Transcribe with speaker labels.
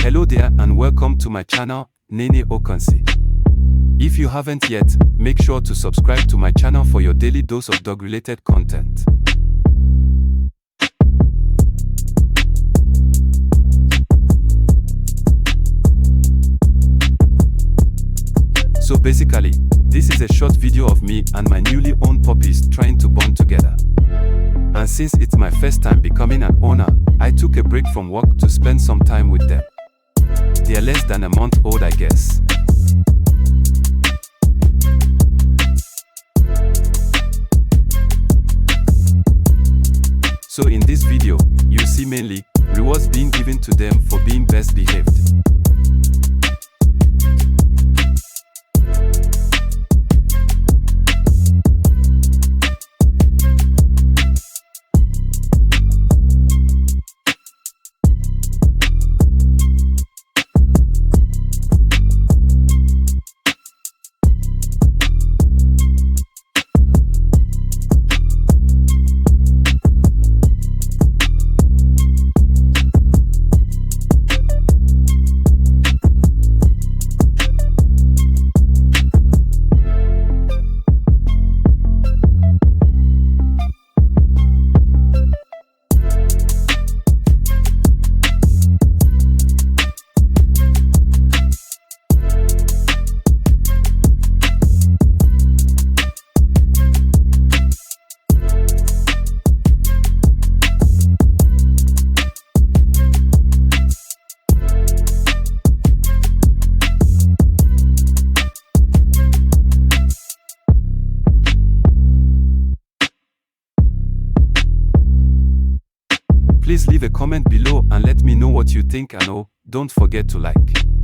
Speaker 1: Hello there and welcome to my channel, Nene Okonsi. If you haven't yet, make sure to subscribe to my channel for your daily dose of dog-related content. So basically, this is a short video of me and my newly owned puppies trying to bond together. And since it's my first time becoming an owner, I took a break from work to spend some time with them. They're less than a month old, I guess. So in this video, you'll see mainly rewards being given to them for being best behaved. Please leave a comment below and let me know what you think, and don't forget to like.